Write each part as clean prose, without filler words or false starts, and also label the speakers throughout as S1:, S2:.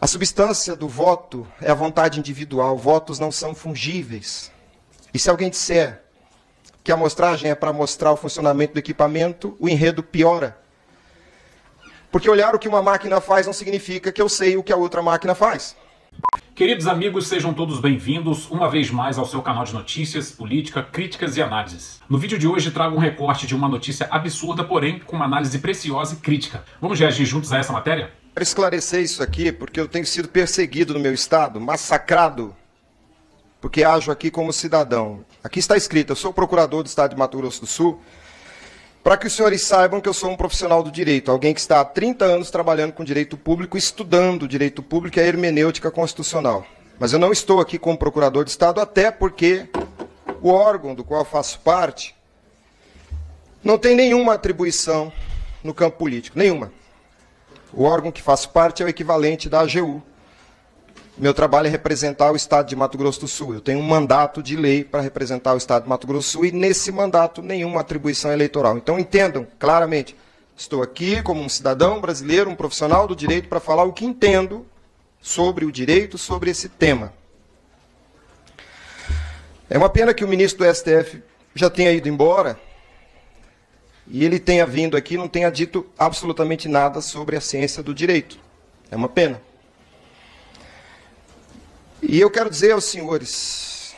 S1: A substância do voto é a vontade individual. Votos não são fungíveis. E se alguém disser que a amostragem é para mostrar o funcionamento do equipamento, o enredo piora. Porque olhar o que uma máquina faz não significa que eu sei o que a outra máquina faz.
S2: Queridos amigos, sejam todos bem-vindos uma vez mais ao seu canal de notícias, política, críticas e análises. No vídeo de hoje trago um recorte de uma notícia absurda, porém com uma análise preciosa e crítica. Vamos reagir juntos a essa matéria?
S1: Quero esclarecer isso aqui porque eu tenho sido perseguido no meu estado, massacrado, porque ajo aqui como cidadão. Aqui está escrito, eu sou procurador do estado de Mato Grosso do Sul, para que os senhores saibam que eu sou um profissional do direito, alguém que está há 30 anos trabalhando com direito público, estudando direito público e a hermenêutica constitucional. Mas eu não estou aqui como procurador de estado, até porque o órgão do qual faço parte não tem nenhuma atribuição no campo político, nenhuma. O órgão que faço parte é o equivalente da AGU. Meu trabalho é representar o estado de Mato Grosso do Sul. Eu tenho um mandato de lei para representar o estado de Mato Grosso do Sul e nesse mandato nenhuma atribuição eleitoral. Então entendam claramente, estou aqui como um cidadão brasileiro, um profissional do direito para falar o que entendo sobre o direito, sobre esse tema. É uma pena que o ministro do STF já tenha ido embora e ele tenha vindo aqui e não tenha dito absolutamente nada sobre a ciência do direito. É uma pena. E eu quero dizer aos senhores,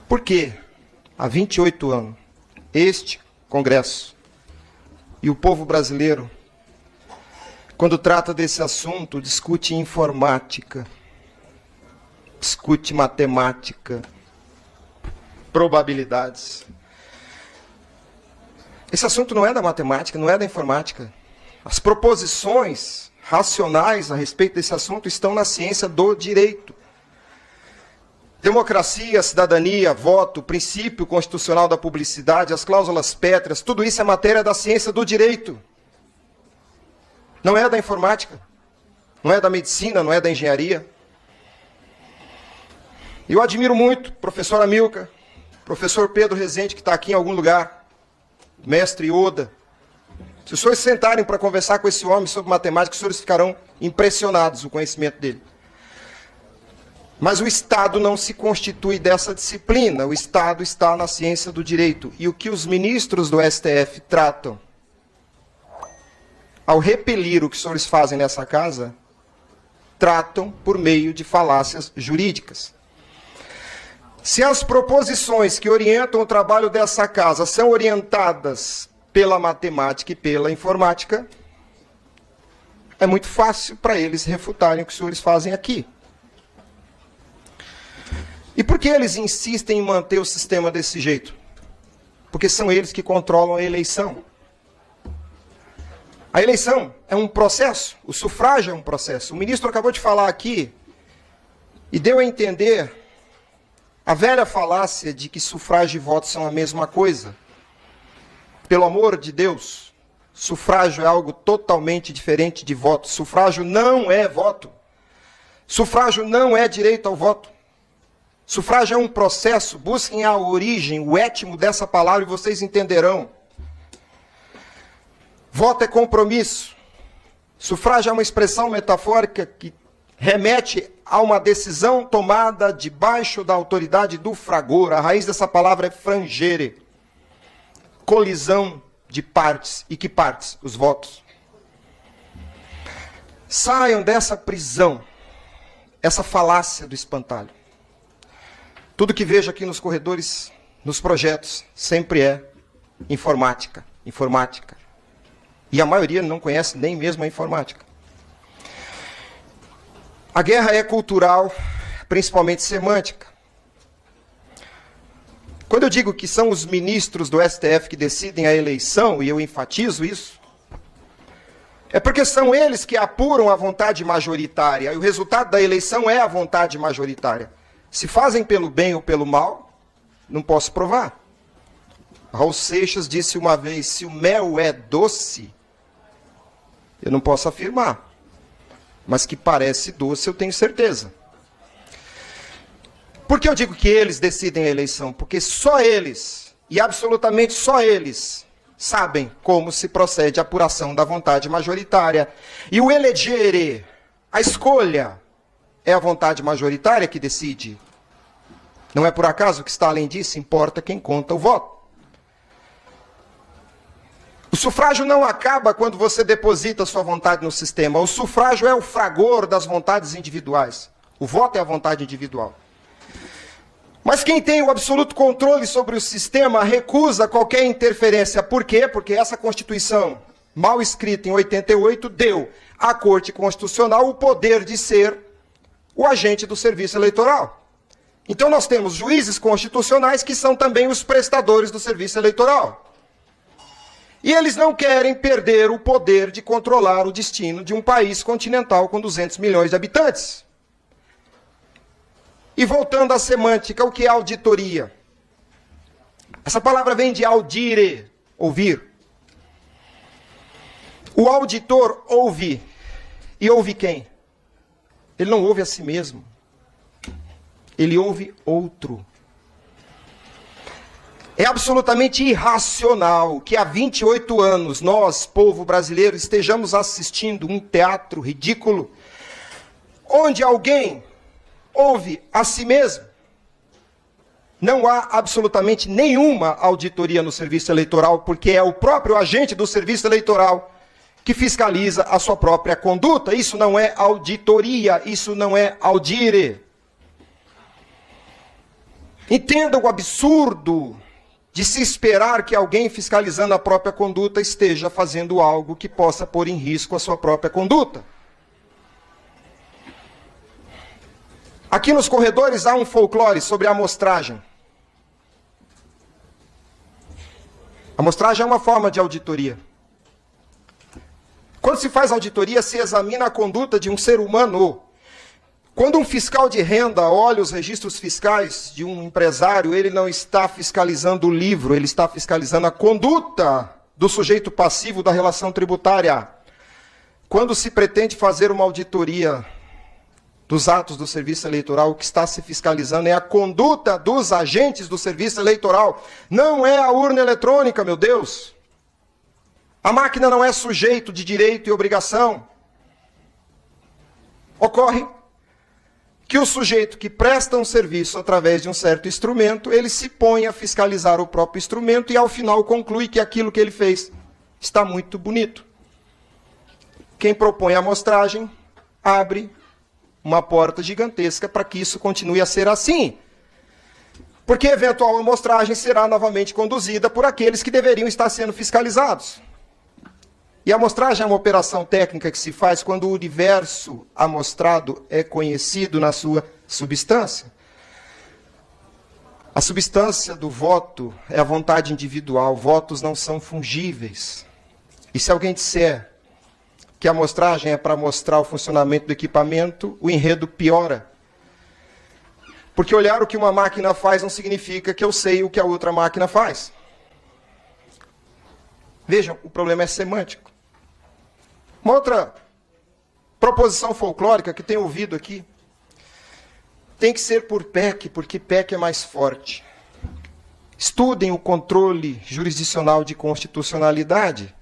S1: por que há 28 anos este Congresso e o povo brasileiro, quando trata desse assunto, discute informática, discute matemática, probabilidades. Esse assunto não é da matemática, não é da informática. As proposições racionais a respeito desse assunto estão na ciência do direito. Democracia, cidadania, voto, princípio constitucional da publicidade, as cláusulas pétreas, tudo isso é matéria da ciência do direito. Não é da informática, não é da medicina, não é da engenharia. Eu admiro muito o professor Amilcar, professor Pedro Rezende, que está aqui em algum lugar, mestre Oda. Se os senhores sentarem para conversar com esse homem sobre matemática, os senhores ficarão impressionados com o conhecimento dele. Mas o Estado não se constitui dessa disciplina. O Estado está na ciência do direito. E o que os ministros do STF tratam, ao repelir o que os senhores fazem nessa casa, tratam por meio de falácias jurídicas. Se as proposições que orientam o trabalho dessa casa são orientadas pela matemática e pela informática, é muito fácil para eles refutarem o que os senhores fazem aqui. E por que eles insistem em manter o sistema desse jeito? Porque são eles que controlam a eleição. A eleição é um processo, o sufrágio é um processo. O ministro acabou de falar aqui e deu a entender a velha falácia de que sufrágio e voto são a mesma coisa. Pelo amor de Deus, sufrágio é algo totalmente diferente de voto. Sufrágio não é voto. Sufrágio não é direito ao voto. Sufrágio é um processo. Busquem a origem, o étimo dessa palavra e vocês entenderão. Voto é compromisso. Sufrágio é uma expressão metafórica que remete a uma decisão tomada debaixo da autoridade do fragor. A raiz dessa palavra é frangere. Colisão de partes. E que partes? Os votos. Saiam dessa prisão, essa falácia do espantalho. Tudo que vejo aqui nos corredores, nos projetos, sempre é informática, informática. E a maioria não conhece nem mesmo a informática. A guerra é cultural, principalmente semântica. Quando eu digo que são os ministros do STF que decidem a eleição, e eu enfatizo isso, é porque são eles que apuram a vontade majoritária, e o resultado da eleição é a vontade majoritária. Se fazem pelo bem ou pelo mal, não posso provar. Raul Seixas disse uma vez, se o mel é doce, eu não posso afirmar, mas que parece doce eu tenho certeza. Por que eu digo que eles decidem a eleição? Porque só eles, e absolutamente só eles, sabem como se procede a apuração da vontade majoritária. E o elegere, a escolha, é a vontade majoritária que decide. Não é por acaso que está além disso, importa quem conta o voto. O sufrágio não acaba quando você deposita sua vontade no sistema. O sufrágio é o fragor das vontades individuais. O voto é a vontade individual. Mas quem tem o absoluto controle sobre o sistema recusa qualquer interferência. Por quê? Porque essa Constituição, mal escrita em 88, deu à Corte Constitucional o poder de ser o agente do serviço eleitoral. Então nós temos juízes constitucionais que são também os prestadores do serviço eleitoral. E eles não querem perder o poder de controlar o destino de um país continental com 200 milhões de habitantes. E voltando à semântica, o que é auditoria? Essa palavra vem de audire, ouvir. O auditor ouve. E ouve quem? Ele não ouve a si mesmo. Ele ouve outro. É absolutamente irracional que há 28 anos nós, povo brasileiro, estejamos assistindo um teatro ridículo, onde alguém ouve a si mesmo. Não há absolutamente nenhuma auditoria no serviço eleitoral, porque é o próprio agente do serviço eleitoral que fiscaliza a sua própria conduta. Isso não é auditoria, isso não é audire. Entenda o absurdo de se esperar que alguém fiscalizando a própria conduta esteja fazendo algo que possa pôr em risco a sua própria conduta. Aqui nos corredores há um folclore sobre a amostragem. A amostragem é uma forma de auditoria. Quando se faz auditoria, se examina a conduta de um ser humano. Quando um fiscal de renda olha os registros fiscais de um empresário, ele não está fiscalizando o livro, ele está fiscalizando a conduta do sujeito passivo da relação tributária. Quando se pretende fazer uma auditoria dos atos do serviço eleitoral, o que está se fiscalizando é a conduta dos agentes do serviço eleitoral. Não é a urna eletrônica, meu Deus. A máquina não é sujeito de direito e obrigação. Ocorre que o sujeito que presta um serviço através de um certo instrumento, ele se põe a fiscalizar o próprio instrumento e ao final conclui que aquilo que ele fez está muito bonito. Quem propõe a amostragem abre uma porta gigantesca para que isso continue a ser assim. Porque a eventual amostragem será novamente conduzida por aqueles que deveriam estar sendo fiscalizados. E a amostragem é uma operação técnica que se faz quando o universo amostrado é conhecido na sua substância. A substância do voto é a vontade individual. Votos não são fungíveis. E se alguém disser que a amostragem é para mostrar o funcionamento do equipamento, o enredo piora. Porque olhar o que uma máquina faz não significa que eu sei o que a outra máquina faz. Vejam, o problema é semântico. Uma outra proposição folclórica que tenho ouvido aqui, tem que ser por PEC, porque PEC é mais forte. Estudem o controle jurisdicional de constitucionalidade.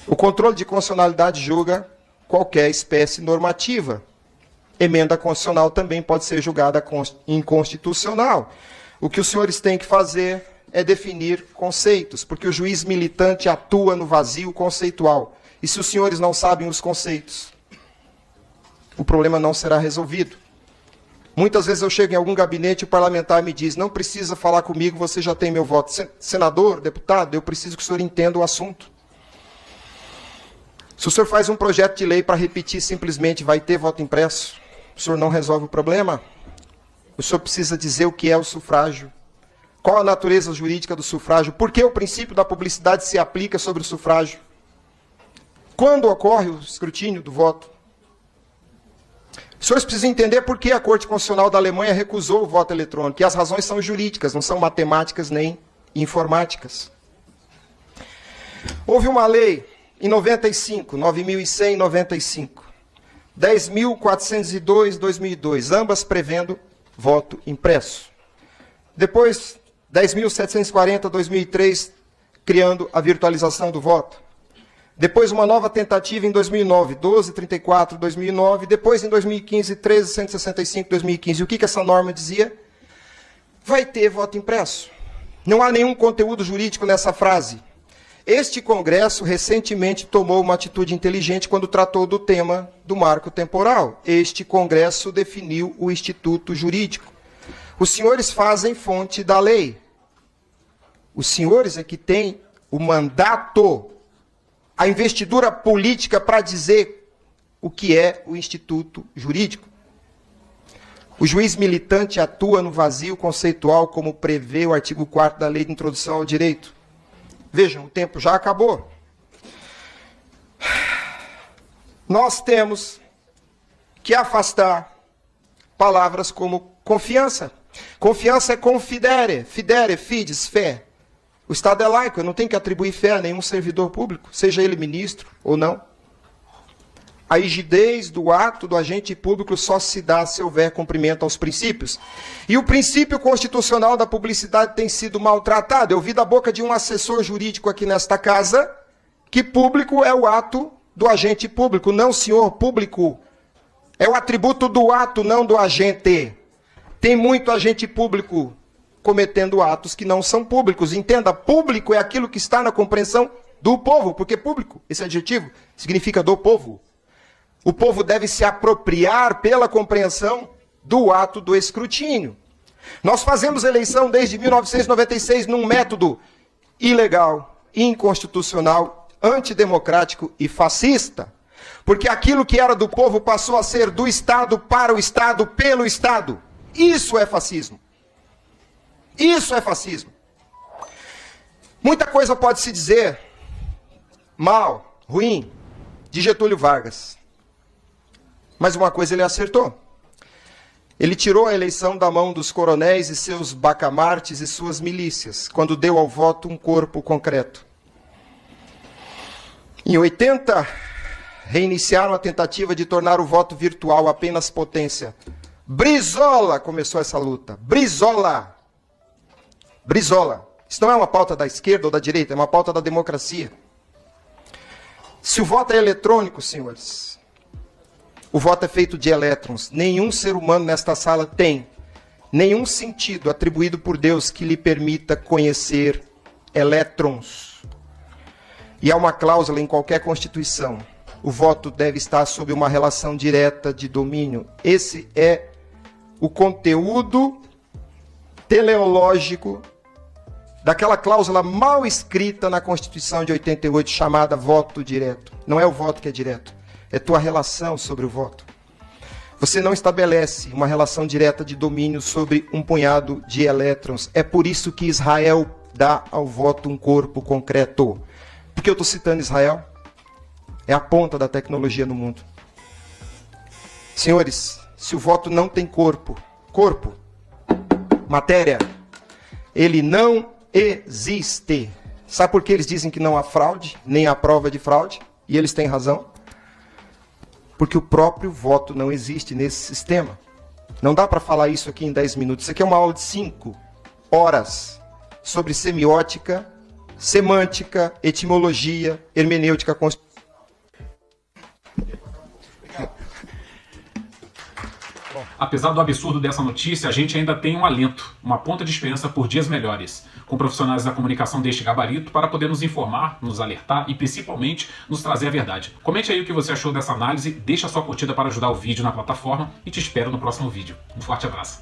S1: O controle de constitucionalidade julga qualquer espécie normativa. Emenda constitucional também pode ser julgada inconstitucional. O que os senhores têm que fazer é definir conceitos, porque o juiz militante atua no vazio conceitual. E se os senhores não sabem os conceitos, o problema não será resolvido. Muitas vezes eu chego em algum gabinete e o parlamentar me diz, não precisa falar comigo, você já tem meu voto. Senador, deputado, eu preciso que o senhor entenda o assunto. Se o senhor faz um projeto de lei para repetir simplesmente vai ter voto impresso, o senhor não resolve o problema. O senhor precisa dizer o que é o sufrágio. Qual a natureza jurídica do sufrágio? Por que o princípio da publicidade se aplica sobre o sufrágio? Quando ocorre o escrutínio do voto? Os senhores precisam entender por que a Corte Constitucional da Alemanha recusou o voto eletrônico. E as razões são jurídicas, não são matemáticas nem informáticas. Houve uma lei em 95, 9.100 em 95. 10.402, 2002, ambas prevendo voto impresso. Depois, 10.740, 2003, criando a virtualização do voto. Depois uma nova tentativa em 2009, 1234, 2009, depois em 2015, 1365, 2015. E o que essa norma dizia? Vai ter voto impresso. Não há nenhum conteúdo jurídico nessa frase. Este Congresso recentemente tomou uma atitude inteligente quando tratou do tema do marco temporal. Este Congresso definiu o instituto jurídico. Os senhores fazem fonte da lei. Os senhores é que têm o mandato, a investidura política para dizer o que é o instituto jurídico. O juiz militante atua no vazio conceitual como prevê o artigo 4º da Lei de Introdução ao Direito. Vejam, o tempo já acabou. Nós temos que afastar palavras como confiança. Confiança é confidere, fidere, fides, fé. O Estado é laico, eu não tenho que atribuir fé a nenhum servidor público, seja ele ministro ou não. A rigidez do ato do agente público só se dá se houver cumprimento aos princípios. E o princípio constitucional da publicidade tem sido maltratado. Eu vi da boca de um assessor jurídico aqui nesta casa que público é o ato do agente público, não senhor público. É o atributo do ato, não do agente. Tem muito agente público cometendo atos que não são públicos. Entenda, público é aquilo que está na compreensão do povo, porque público, esse adjetivo, significa do povo. O povo deve se apropriar pela compreensão do ato do escrutínio. Nós fazemos eleição desde 1996 num método ilegal, inconstitucional, antidemocrático e fascista. Porque aquilo que era do povo passou a ser do Estado para o Estado, pelo Estado. Isso é fascismo. Isso é fascismo. Muita coisa pode se dizer mal, ruim, de Getúlio Vargas. Mas uma coisa ele acertou. Ele tirou a eleição da mão dos coronéis e seus bacamartes e suas milícias, quando deu ao voto um corpo concreto. Em 80, reiniciaram a tentativa de tornar o voto virtual apenas potência. Brizola começou essa luta. Brizola. Brizola. Isso não é uma pauta da esquerda ou da direita, é uma pauta da democracia. Se o voto é eletrônico, senhores, o voto é feito de elétrons. Nenhum ser humano nesta sala tem nenhum sentido atribuído por Deus que lhe permita conhecer elétrons. E há uma cláusula em qualquer constituição. O voto deve estar sob uma relação direta de domínio. Esse é o conteúdo teleológico daquela cláusula mal escrita na Constituição de 88, chamada voto direto. Não é o voto que é direto, é tua relação sobre o voto. Você não estabelece uma relação direta de domínio sobre um punhado de elétrons. É por isso que Israel dá ao voto um corpo concreto. Por que eu estou citando Israel? É a ponta da tecnologia no mundo. Senhores, se o voto não tem corpo, matéria, ele não existe. Sabe por que eles dizem que não há fraude, nem há prova de fraude? E eles têm razão. Porque o próprio voto não existe nesse sistema. Não dá para falar isso aqui em 10 minutos. Isso aqui é uma aula de 5 horas sobre semiótica, semântica, etimologia, hermenêutica constitucional.
S2: Apesar do absurdo dessa notícia, a gente ainda tem um alento, uma ponta de esperança por dias melhores, com profissionais da comunicação deste gabarito para poder nos informar, nos alertar e principalmente nos trazer a verdade. Comente aí o que você achou dessa análise, deixa sua curtida para ajudar o vídeo na plataforma e te espero no próximo vídeo. Um forte abraço.